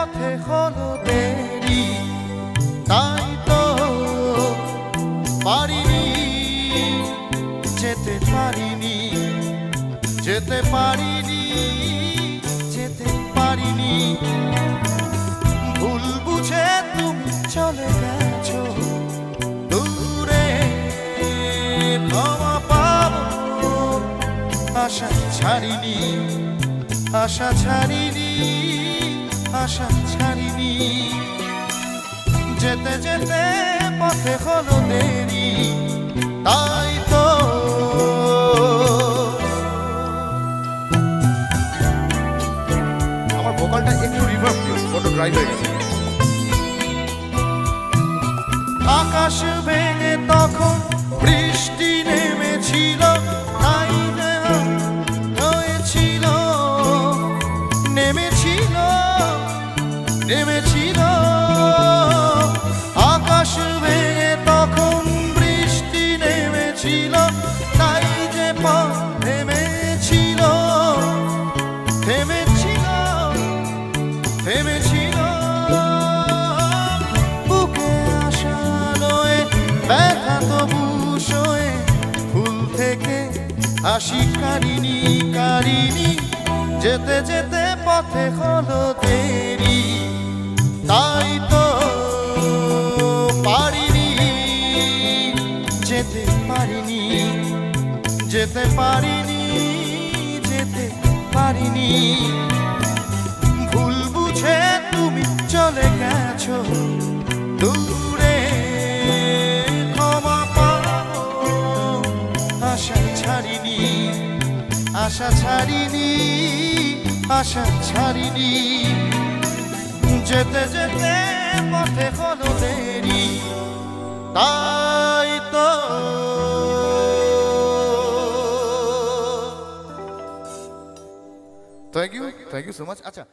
পথে হলো দেরি, তাই তো পারিনি, যেতে পারিনি, যেতে পারিনি, যেতে পারিনি। ভুল বুঝে তুমি চলে গেছো দূরে, ক্ষমা পাবো আশা ছাড়িনি, আশা ছাড়িনি, আশা ছাড়িনি। যেতে যেতে পথে হলো দেরি, তাই তো আমার ভোকালটা একটু রিভার্ব দিও, বড় ড্রাই হয়ে গেছে। আকাশ ভেঙে তখন বৃষ্টি নেমেছিল, তাই হয়েছিল, নেমেছিল, নেমেছিল। আকাশ ভেঙে তখন বৃষ্টি নেমেছিল, তাই যে থেমেছিল, থেমেছিল, থেমেছিল। বুকে আসা নয় ব্যথা তবু সয়ে, ফুল থেকে হাসি কারিনি, কারিনি। যেতে যেতে পথে হলো দেরি, তাই তো পারিনি, যেতে পারিনি, যেতে পারিনি, যেতে পারিনি। ভুল বুঝে তুমি চলে গেছো দূরে, ক্ষমা পাবো আশা ছাড়িনি, আশা ছাড়িনি, আশা ছাড়িনি। যেতে যেতে পথে হলো দেরি, তাই তো। Thank you so much. আচ্ছা।